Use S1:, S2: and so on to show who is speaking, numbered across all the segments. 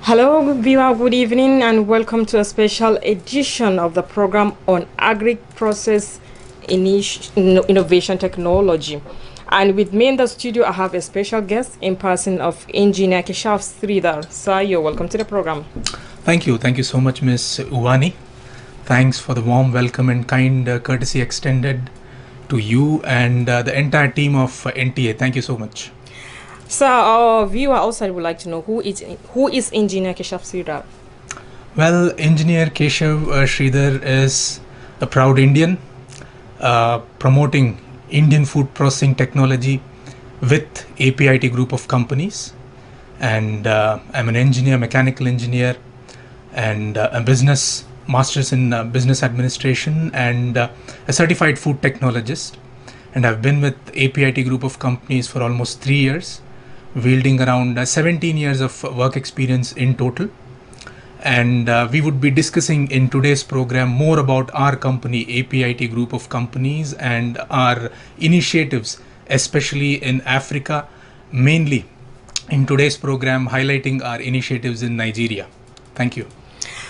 S1: Hello, viewer. Good evening, and welcome to a special edition of the program on agri-process innovation technology. And with me in the studio, I have a special guest in person of Engineer Keshaf Sridhar. Sir, you're welcome to the program.
S2: Thank you. Thank you so much, Ms. Uwani. Thanks for the warm welcome and kind courtesy extended to you and the entire team of NTA. Thank you so much.
S1: So our viewer outside would like to know who is Engineer Keshaf Sridhar.
S2: Well, Engineer Keshav Sridhar is a proud Indian promoting Indian food processing technology with APIT Group of companies. And I'm an engineer, mechanical engineer, and a business master's in business administration and a certified food technologist. And I've been with APIT Group of companies for almost 3 years, wielding around 17 years of work experience in total. And we would be discussing in today's program more about our company, APIT Group of companies, and our initiatives, especially in Africa, mainly in today's program, highlighting our initiatives in Nigeria. Thank you.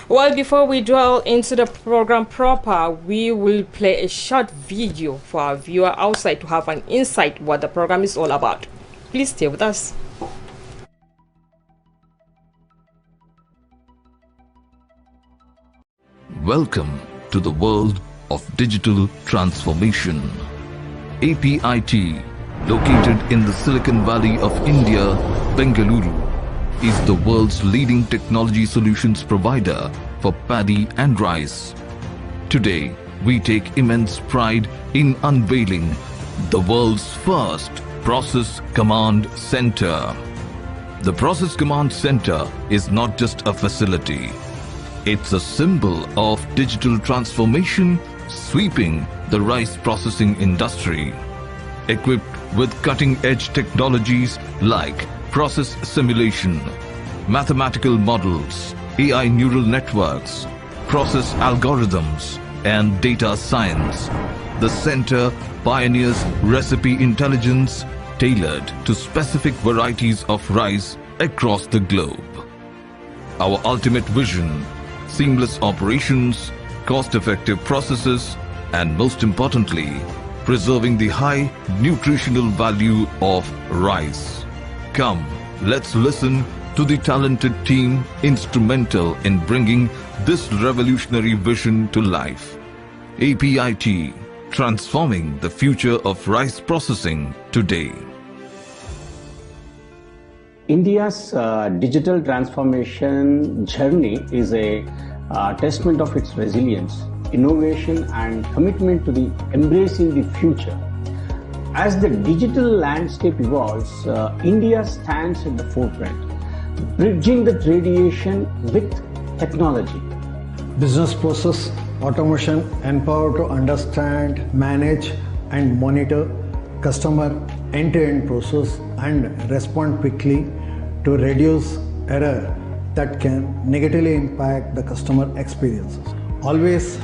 S1: Well, before we dwell into the program proper, we will play a short video for our viewer outside to have an insight what the program is all about. Please stay with us.
S3: Welcome to the world of digital transformation. APIT, located in the Silicon Valley of India, Bengaluru, is the world's leading technology solutions provider for paddy and rice. Today, we take immense pride in unveiling the world's first Process Command Center. The Process Command Center is not just a facility. It's a symbol of digital transformation sweeping the rice processing industry. Equipped with cutting-edge technologies like process simulation, mathematical models, AI neural networks, process algorithms, and data science, the center pioneers recipe intelligence tailored to specific varieties of rice across the globe. Our ultimate vision: seamless operations, cost-effective processes, and most importantly, preserving the high nutritional value of rice. Come, let's listen to the talented team instrumental in bringing this revolutionary vision to life. APIT, transforming the future of rice processing today.
S4: India's digital transformation journey is a testament of its resilience, innovation, and commitment to the embracing the future. As the digital landscape evolves, India stands at the forefront, bridging the radiation with technology.
S5: Business process automation empowered to understand, manage, and monitor customer end-to-end process and respond quickly to reduce error that can negatively impact the customer experiences. Always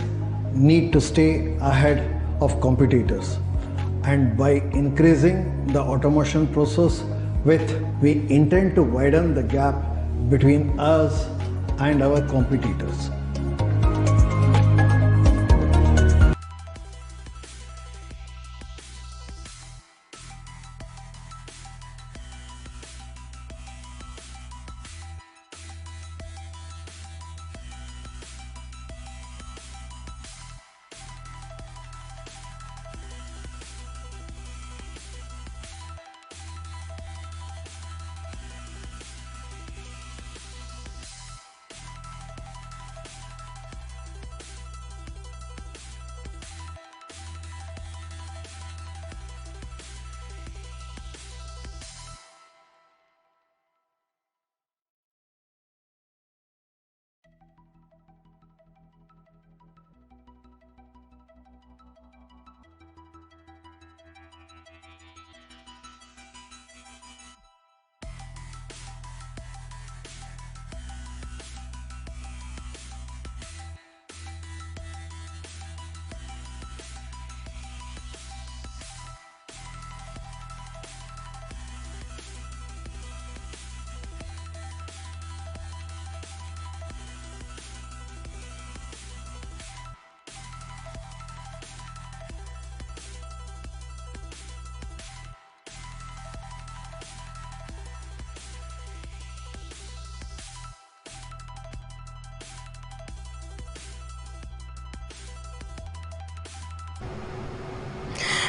S5: need to stay ahead of competitors, and by increasing the automation process we intend to widen the gap between us and our competitors.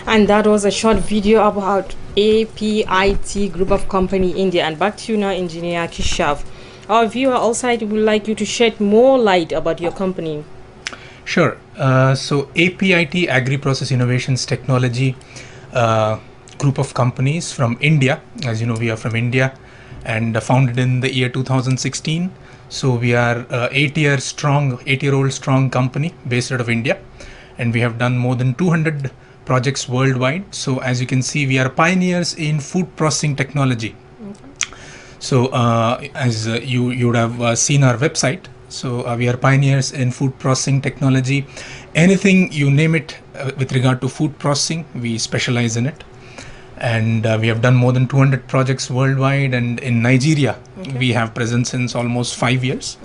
S1: And that was a short video about APIT Group of Company India. And back to you now, Engineer Kishav. Our viewer outside would like you to shed more light about your company.
S2: Sure. So APIT Agri-Process Innovations Technology group of companies from India. As you know, we are from India and founded in the year 2016. So we are 8-year-old strong company based out of India, and we have done more than 200 projects worldwide. So as you can see, we are pioneers in food processing technology. So as you would have seen our website, so we are pioneers in food processing technology. Anything you name it with regard to food processing, we specialize in it. And we have done more than 200 projects worldwide, and in Nigeria we have presence since almost 5 years.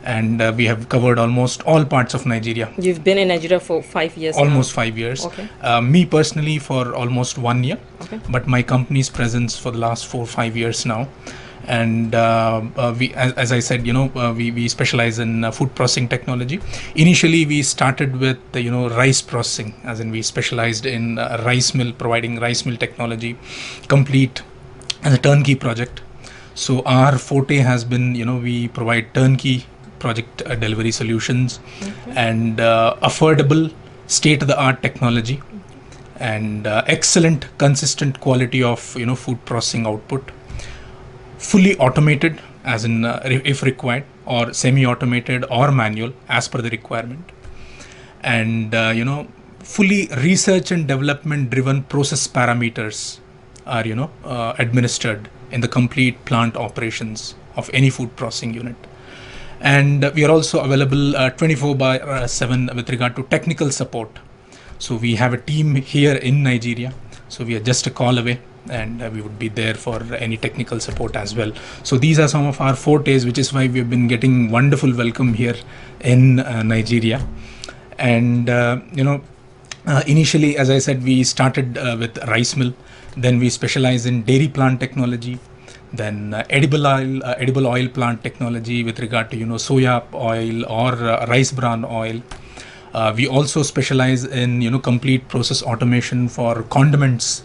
S2: And we have covered almost all parts of Nigeria.
S1: You've been in Nigeria for 5 years
S2: Almost
S1: now.
S2: 5 years.
S1: Okay.
S2: Me personally for almost 1 year.
S1: Okay.
S2: But my company's presence for the last 4-5 years now. And we, as I said, we specialize in food processing technology. Initially, we started with rice processing, as in we specialized in rice mill, providing rice mill technology, complete as a turnkey project. So our forte has been, we provide turnkey project delivery solutions and affordable state-of-the-art technology and excellent, consistent quality of food processing output. Fully automated, as in if required, or semi-automated or manual as per the requirement, and fully research and development driven process parameters are administered in the complete plant operations of any food processing unit. And we are also available 24/7 with regard to technical support. So we have a team here in Nigeria, so we are just a call away, and we would be there for any technical support as well. So these are some of our fortes, which is why we've been getting wonderful welcome here in Nigeria. And initially, as I said, we started with rice mill, then we specialize in dairy plant technology, then edible oil plant technology with regard to soya oil or rice bran oil. We also specialize in complete process automation for condiments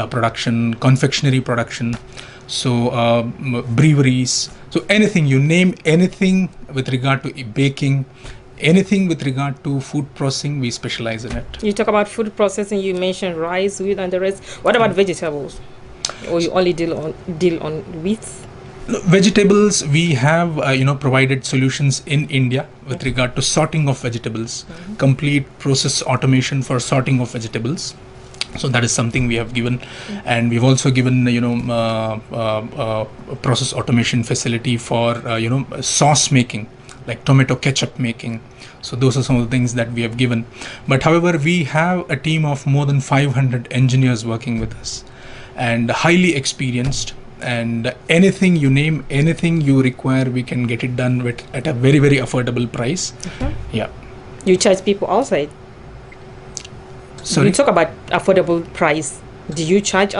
S2: production, confectionery production, so breweries, so anything you name, anything with regard to baking, anything with regard to food processing, we specialize in it.
S1: You talk about food processing, you mentioned rice, wheat and the rest. What about vegetables? Or you only deal on wheat?
S2: Vegetables, we have provided solutions in India with regard to sorting of vegetables, complete process automation for sorting of vegetables. So that is something we have given, and we've also given process automation facility for sauce making, like tomato ketchup making. So those are some of the things that we have given. But however, we have a team of more than 500 engineers working with us, and highly experienced. And anything you name, anything you require, we can get it done with at a very, very affordable price. Yeah.
S1: You charge people outside?
S2: Sorry?
S1: You talk about affordable price. Do you charge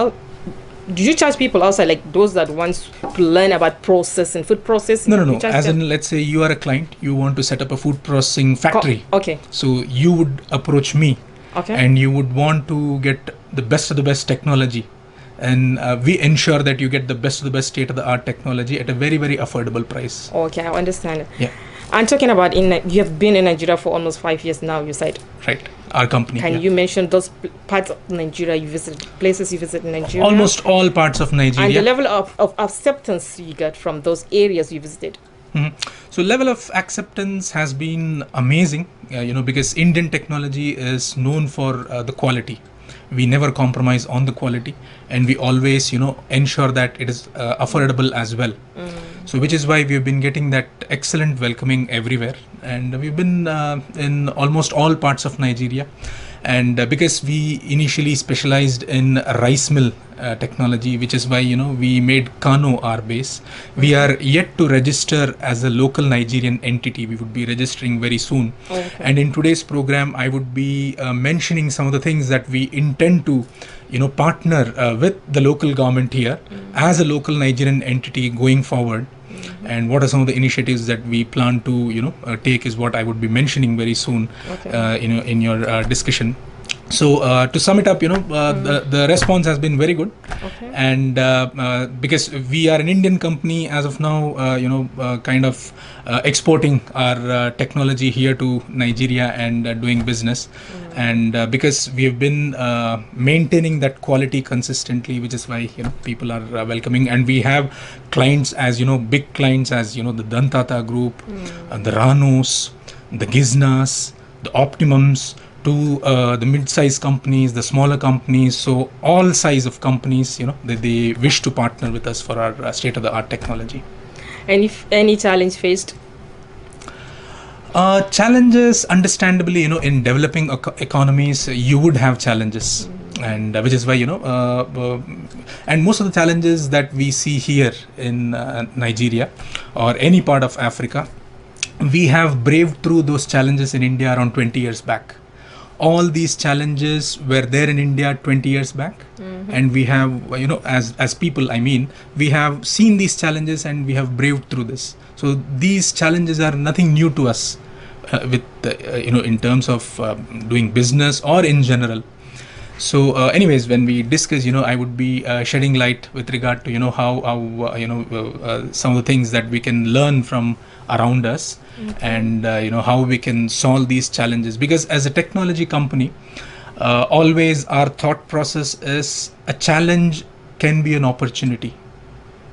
S1: people outside, like those that want to learn about processing, food processing?
S2: No. As in, let's say you are a client, you want to set up a food processing factory.
S1: Okay.
S2: So you would approach me.
S1: Okay.
S2: And you would want to get the best of the best technology. And we ensure that you get the best of the best state-of-the-art technology at a very, very affordable price.
S1: Okay, I understand.
S2: Yeah.
S1: I'm talking about you have been in Nigeria for almost 5 years now, you said.
S2: Right. Our company.
S1: Can you mention those parts of Nigeria you visited, places you visit in Nigeria?
S2: Almost all parts of Nigeria.
S1: And the level of acceptance you get from those areas you visited?
S2: So level of acceptance has been amazing, because Indian technology is known for the quality. We never compromise on the quality, and we always ensure that it is affordable as well. So which is why we've been getting that excellent welcoming everywhere, and we've been in almost all parts of Nigeria. And because we initially specialized in rice mill technology, which is why we made Kano our base. We are yet to register as a local Nigerian entity. We would be registering very soon. Okay. And in today's program, I would be mentioning some of the things that we intend to partner with the local government here as a local Nigerian entity going forward. And what are some of the initiatives that we plan to take is what I would be mentioning very soon. Okay. In your discussion. So to sum it up, the response has been very good.
S1: Okay.
S2: And because we are an Indian company as of now, kind of exporting our technology here to Nigeria and doing business. And because we have been maintaining that quality consistently, which is why people are welcoming. And we have clients as big clients as the Dantata Group, the Ranos, the Giznas, the Optimums, to the mid-sized companies, the smaller companies. So all size of companies, they wish to partner with us for our state-of-the-art technology.
S1: And if any challenge faced?
S2: Challenges, understandably, in developing economies, you would have challenges. And which is why, and most of the challenges that we see here in Nigeria or any part of Africa, we have braved through those challenges in India around 20 years back. All these challenges were there in India 20 years back, and we have, as people, we have seen these challenges and we have braved through this. So these challenges are nothing new to us, in terms of doing business or in general. So anyways, when we discuss, I would be shedding light with regard to, how some of the things that we can learn from around us, and how we can solve these challenges. Because as a technology company, always our thought process is a challenge can be an opportunity,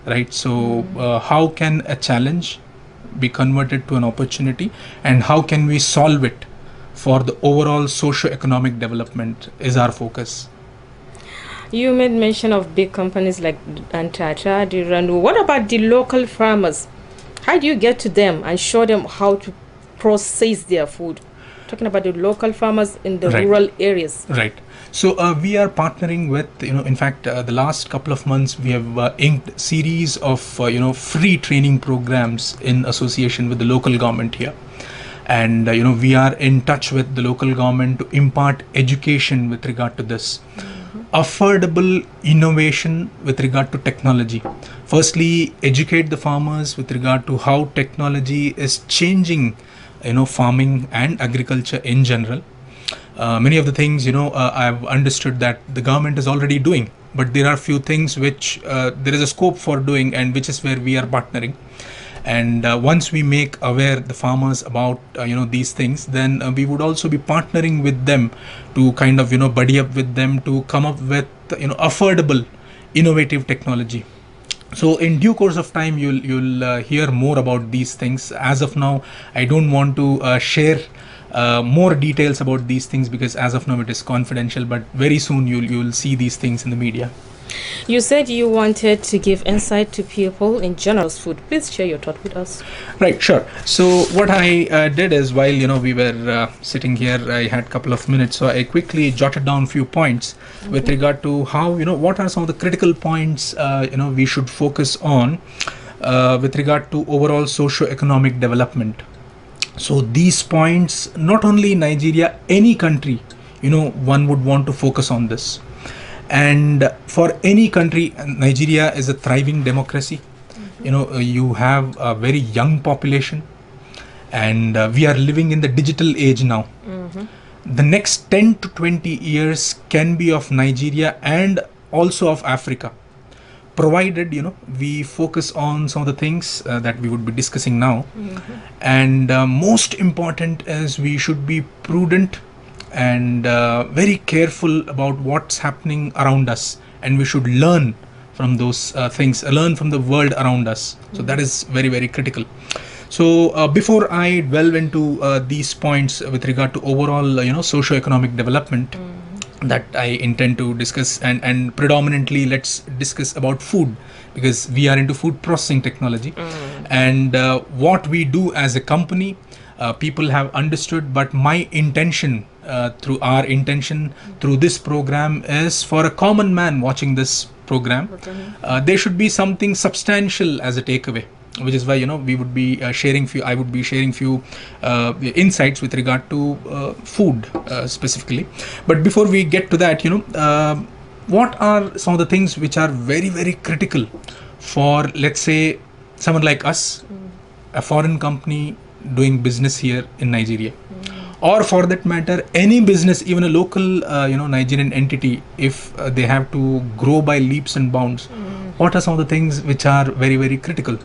S2: right? So how can a challenge be converted to an opportunity, and how can we solve it for the overall socio-economic development is our focus.
S1: You made mention of big companies like Antata, Diranu. What about the local farmers? How do you get to them and show them how to process their food? Talking about the local farmers in the rural areas.
S2: Right. So we are partnering with, in fact, the last couple of months, we have inked series of, free training programs in association with the local government here. And, we are in touch with the local government to impart education with regard to this. Affordable innovation with regard to technology. Firstly, educate the farmers with regard to how technology is changing, farming and agriculture in general. Many of the things, I've understood that the government is already doing, but there are few things which there is a scope for doing, and which is where we are partnering. And once we make aware the farmers about these things, then we would also be partnering with them to kind of buddy up with them to come up with affordable, innovative technology. So in due course of time, you'll hear more about these things. As of now, I don't want to share more details about these things, because as of now it is confidential. But very soon you'll see these things in the media.
S1: You said you wanted to give insight to people in general food. Please share your thought with us.
S2: Right, sure. So what I did is, while we were sitting here, I had a couple of minutes, so I quickly jotted down a few points with regard to how what are some of the critical points we should focus on with regard to overall socio-economic development. So these points, not only Nigeria, any country, one would want to focus on this. And for any country, Nigeria is a thriving democracy. You have a very young population, and we are living in the digital age now. The next 10 to 20 years can be of Nigeria and also of Africa, provided we focus on some of the things that we would be discussing now. And most important is we should be prudent and very careful about what's happening around us, and we should learn from those things, learn from the world around us. So that is very, very critical. So before I delve into these points with regard to overall socio-economic development that I intend to discuss, and predominantly let's discuss about food, because we are into food processing technology. And what we do as a company, people have understood, but my intention through this program is for a common man watching this program, there should be something substantial as a takeaway, which is why we would be sharing few insights with regard to food specifically. But before we get to that, what are some of the things which are very, very critical for, let's say, someone like us, a foreign company doing business here in Nigeria? or for that matter any business, even a local Nigerian entity, if they have to grow by leaps and bounds, what are some of the things which are very, very critical?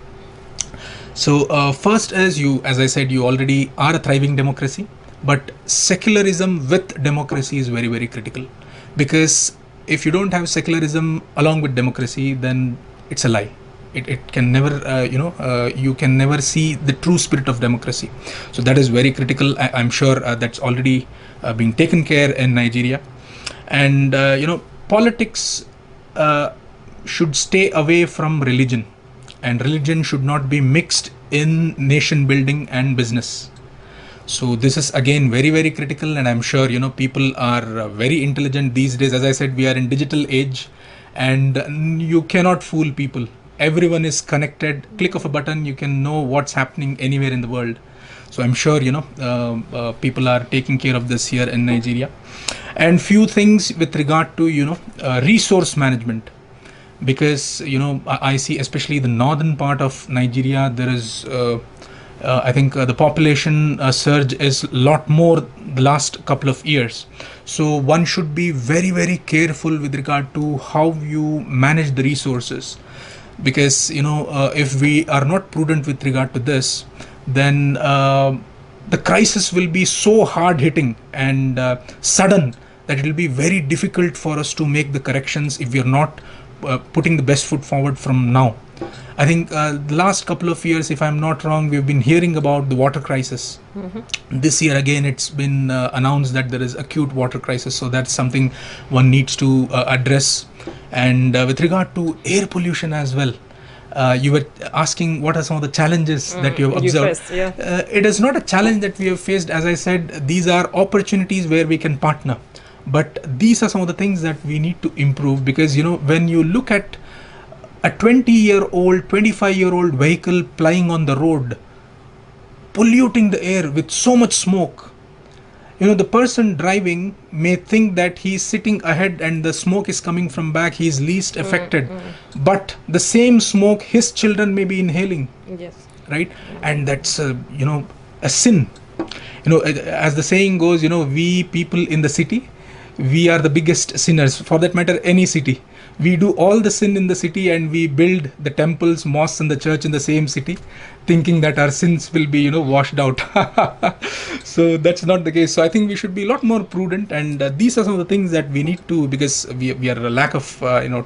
S2: So first, as I said, you already are a thriving democracy, but secularism with democracy is very, very critical, because if you don't have secularism along with democracy, then it's a lie. It can never, you can never see the true spirit of democracy. So that is very critical. I'm sure that's already being taken care in Nigeria. And, politics should stay away from religion, and religion should not be mixed in nation building and business. So this is again very, very critical, and I'm sure people are very intelligent these days. As I said, we are in digital age, and you cannot fool people. Everyone is connected. Click of a button, you can know what's happening anywhere in the world. So I'm sure people are taking care of this here in Nigeria. And few things with regard to resource management, because I see especially the northern part of Nigeria, there is I think the population surge is a lot more the last couple of years. So one should be very, very careful with regard to how you manage the resources, because if we are not prudent with regard to this, then the crisis will be so hard hitting and sudden that it will be very difficult for us to make the corrections if we are not putting the best foot forward from now. I think the last couple of years, if I'm not wrong, we've been hearing about the water crisis. This year again, it's been announced that there is acute water crisis. So that's something one needs to address. And with regard to air pollution as well, you were asking what are some of the challenges that you have observed. It is not a challenge that we have faced. As I said, these are opportunities where we can partner. But these are some of the things that we need to improve, because when you look at a 20-year-old, 25-year-old vehicle plying on the road, polluting the air with so much smoke, the person driving may think that he's sitting ahead and the smoke is coming from back, he's least affected. But the same smoke his children may be inhaling.
S1: Yes.
S2: Right? And that's a sin. As the saying goes, we people in the city, we are the biggest sinners. For that matter, any city, we do all the sin in the city, and we build the temples, mosques and the church in the same city, thinking that our sins will be washed out. So that's not the case. So I think we should be a lot more prudent, and these are some of the things that we need to, because we are a lack of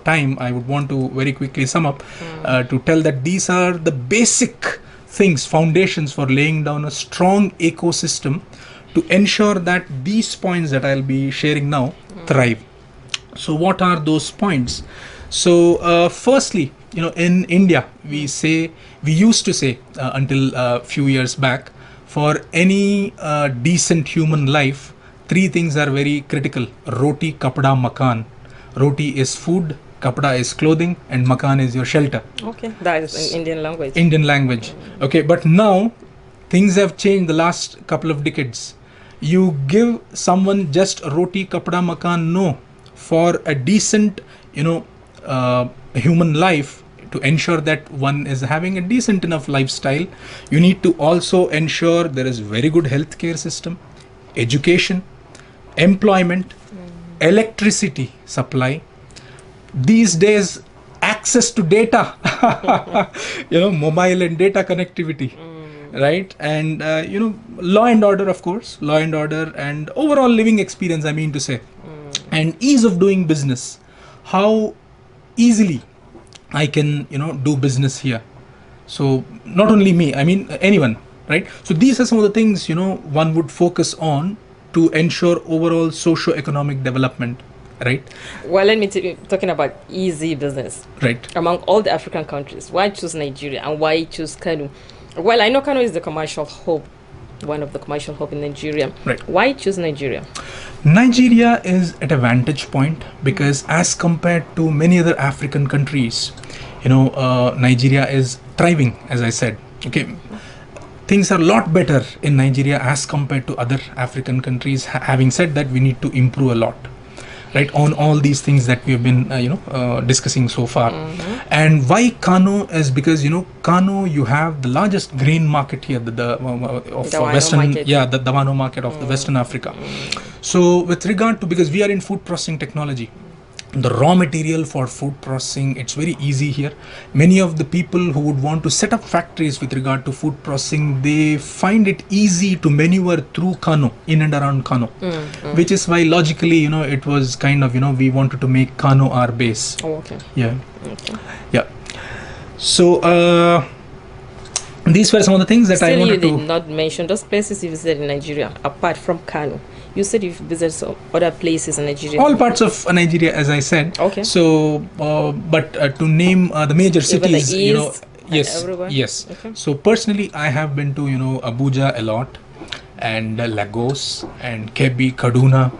S2: time. I would want to very quickly sum up to tell that these are the basic things, foundations for laying down a strong ecosystem to ensure that these points that I'll be sharing now thrive. So what are those points? So firstly, in India, we used to say until a few years back, for any decent human life, three things are very critical: roti, kapda, makan. Roti is food, kapda is clothing, and makan is your shelter.
S1: Okay, that is in Indian language.
S2: Indian language. Okay, but now things have changed the last couple of decades. You give someone just roti, kapda, makan, no. For a decent, human life, to ensure that one is having a decent enough lifestyle, you need to also ensure there is very good healthcare system, education, employment, electricity supply. These days, access to data, mobile and data connectivity. Right? And law and order, of course, law and order, and overall living experience, I mean to say, and ease of doing business. How easily I can do business here. So not only me, I mean anyone, right? So these are some of the things one would focus on to ensure overall socio-economic development. Right?
S1: Well, let me talking about easy business.
S2: Right.
S1: Among all the African countries, why choose Nigeria and why choose Kano? Well, I know Kano is the commercial hub, one of the commercial hub in Nigeria.
S2: Right.
S1: Why choose Nigeria?
S2: Nigeria is at a vantage point because as compared to many other African countries, Nigeria is thriving, as I said. Okay. Things are a lot better in Nigeria as compared to other African countries. Having said that, we need to improve a lot. right, on all these things that we have been discussing so far. And why Kano is because Kano, you have the largest grain market here, the of
S1: Dawano
S2: Western
S1: market.
S2: the Dawano market of the Western Africa. So with regard to, because we are in food processing technology, the raw material for food processing, it's very easy here. Many of the people who would want to set up factories with regard to food processing, they find it easy to maneuver through Kano, in and around Kano, which is why logically it was kind of we wanted to make Kano our base.
S1: Oh, okay.
S2: Yeah.
S1: Okay.
S2: Yeah. So these were some of the things that I
S1: Still, you
S2: wanted
S1: did
S2: to.
S1: not mention those places you visited in Nigeria apart from Kano. You said you visited some other places in Nigeria.
S2: All parts of Nigeria, as I said.
S1: Okay.
S2: So, but to name the major
S1: Even the
S2: cities,
S1: east and
S2: yes,
S1: everywhere?
S2: yes.
S1: Okay.
S2: So personally, I have been to Abuja a lot, and Lagos and Kebbi, Kaduna.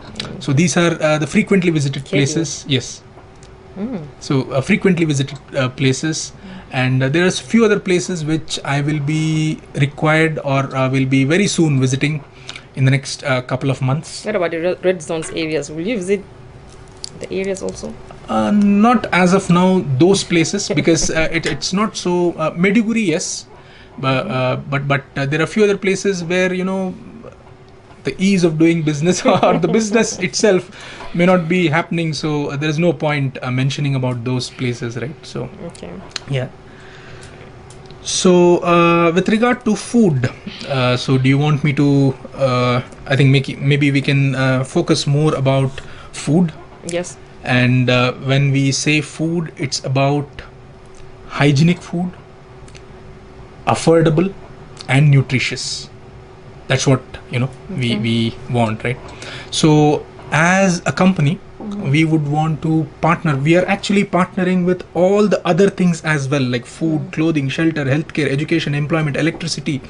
S2: So these are the frequently visited
S1: Kebbi.
S2: places. Yes. So frequently visited places, and there are few other places which I will be required or will be very soon visiting in the next couple of months.
S1: What about the red zones areas? Will you visit the areas also?
S2: Not as of now those places because it's not so Maiduguri, yes, but there are few other places where the ease of doing business or the business itself may not be happening, so there's no point mentioning about those places, right? So
S1: Okay.
S2: yeah. So with regard to food, so do you want me to I think maybe we can focus more about food.
S1: Yes.
S2: And when we say food, it's about hygienic food, affordable and nutritious. That's what we want, right? So as a company, we would want to partner. We are actually partnering with all the other things as well, like food, clothing, shelter, healthcare, education, employment, electricity,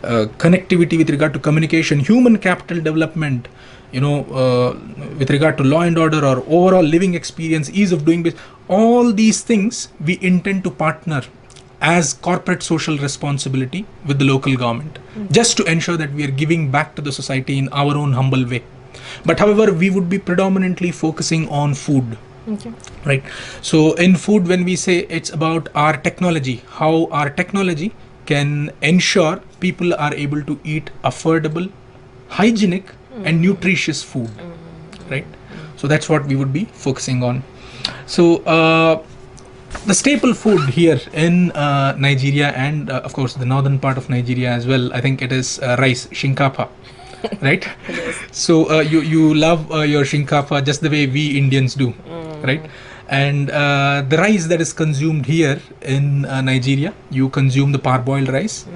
S2: connectivity with regard to communication, human capital development, with regard to law and order or overall living experience, ease of doing business. All these things we intend to partner as corporate social responsibility with the local government, just to ensure that we are giving back to the society in our own humble way. But however, we would be predominantly focusing on food.
S1: Okay.
S2: Right. So in food, when we say it's about our technology, how our technology can ensure people are able to eat affordable, hygienic and nutritious food, right? So that's what we would be focusing on. So the staple food here in Nigeria and of course the northern part of Nigeria as well, I think it is rice, shinkapa. Right? So you love your shinkapa just the way we Indians do, right? And the rice that is consumed here in Nigeria, you consume the parboiled rice,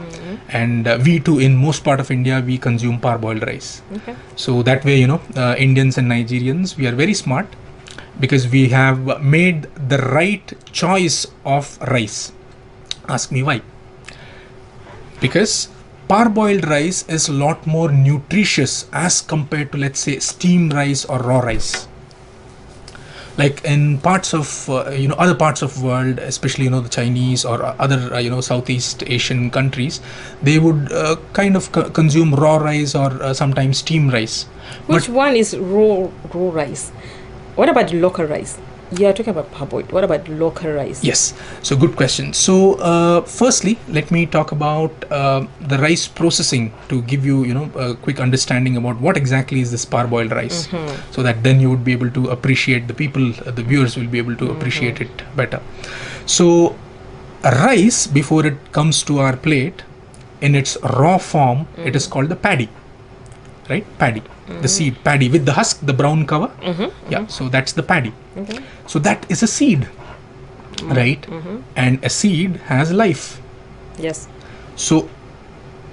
S2: and we too in most part of India we consume parboiled rice.
S1: Okay.
S2: So that way Indians and Nigerians, we are very smart because we have made the right choice of rice. Ask me why? Because parboiled rice is a lot more nutritious as compared to, let's say, steamed rice or raw rice. Like in parts of other parts of world, especially the Chinese or other Southeast Asian countries, they would kind of consume raw rice or sometimes steamed rice.
S1: Which one is raw rice? What about local rice? You are talking about parboiled. What about local rice?
S2: Yes, so good question. So firstly, let me talk about the rice processing to give you a quick understanding about what exactly is this parboiled rice, so that then you would be able to appreciate, the viewers will be able to appreciate it better. So rice, before it comes to our plate in its raw form, it is called the paddy, right? Paddy, the seed paddy with the husk, the brown cover. Yeah, so that's the paddy.
S1: Okay.
S2: So that is a seed, right? And a seed has life.
S1: Yes.
S2: So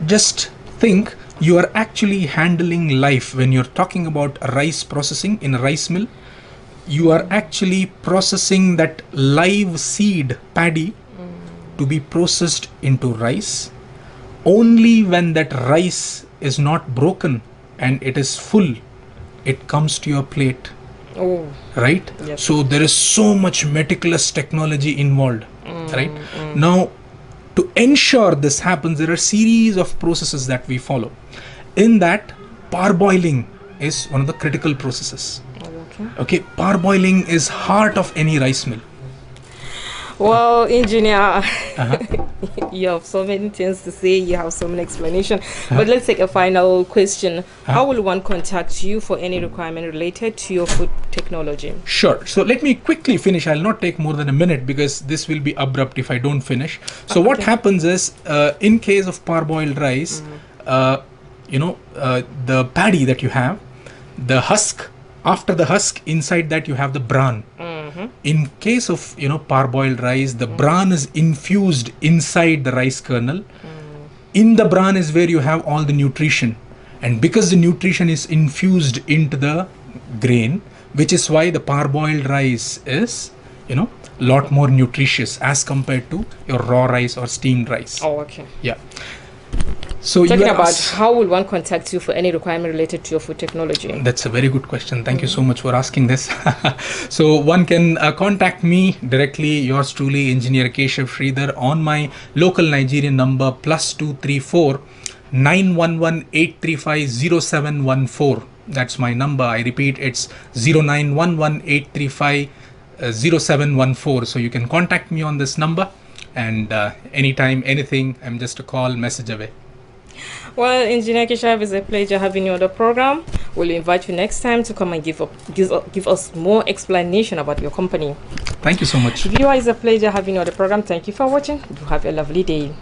S2: just think, you are actually handling life when you're talking about rice processing in a rice mill. You are actually processing that live seed paddy to be processed into rice. Only when that rice is not broken and it is full, it comes to your plate.
S1: Oh.
S2: Right?
S1: Yes.
S2: So there is so much meticulous technology involved, right? Now, to ensure this happens, there are series of processes that we follow. In that, parboiling is one of the critical processes. Okay, parboiling is heart of any rice mill.
S1: Well, engineer,
S2: Uh-huh.
S1: you have so many things to say, you have so many explanations. But let's take a final question. How will one contact you for any requirement related to your food technology?
S2: Sure. So let me quickly finish. I'll not take more than a minute because this will be abrupt if I don't finish. So what happens is, in case of parboiled rice, the paddy that you have, the husk, after the husk, inside that you have the bran. In case of parboiled rice, the bran is infused inside the rice kernel. In the bran is where you have all the nutrition, and because the nutrition is infused into the grain, which is why the parboiled rice is lot more nutritious as compared to your raw rice or steamed rice.
S1: Oh, okay.
S2: Yeah. So
S1: Talking about how will one contact you for any requirement related to your food technology?
S2: That's a very good question. Thank you so much for asking this. So one can contact me directly, yours truly, Engineer Keshav Sridhar, on my local Nigerian number +234 911 835 0714. That's my number. I repeat, it's 0911 835 0714. So you can contact me on this number, and anytime, anything, I'm just a call, message away.
S1: Well, Engineer Keshav, it's a pleasure having you on the program. We'll invite you next time to come and give us more explanation about your company.
S2: Thank you so much.
S1: Viewer, it's a pleasure having you on the program. Thank you for watching. You have a lovely day.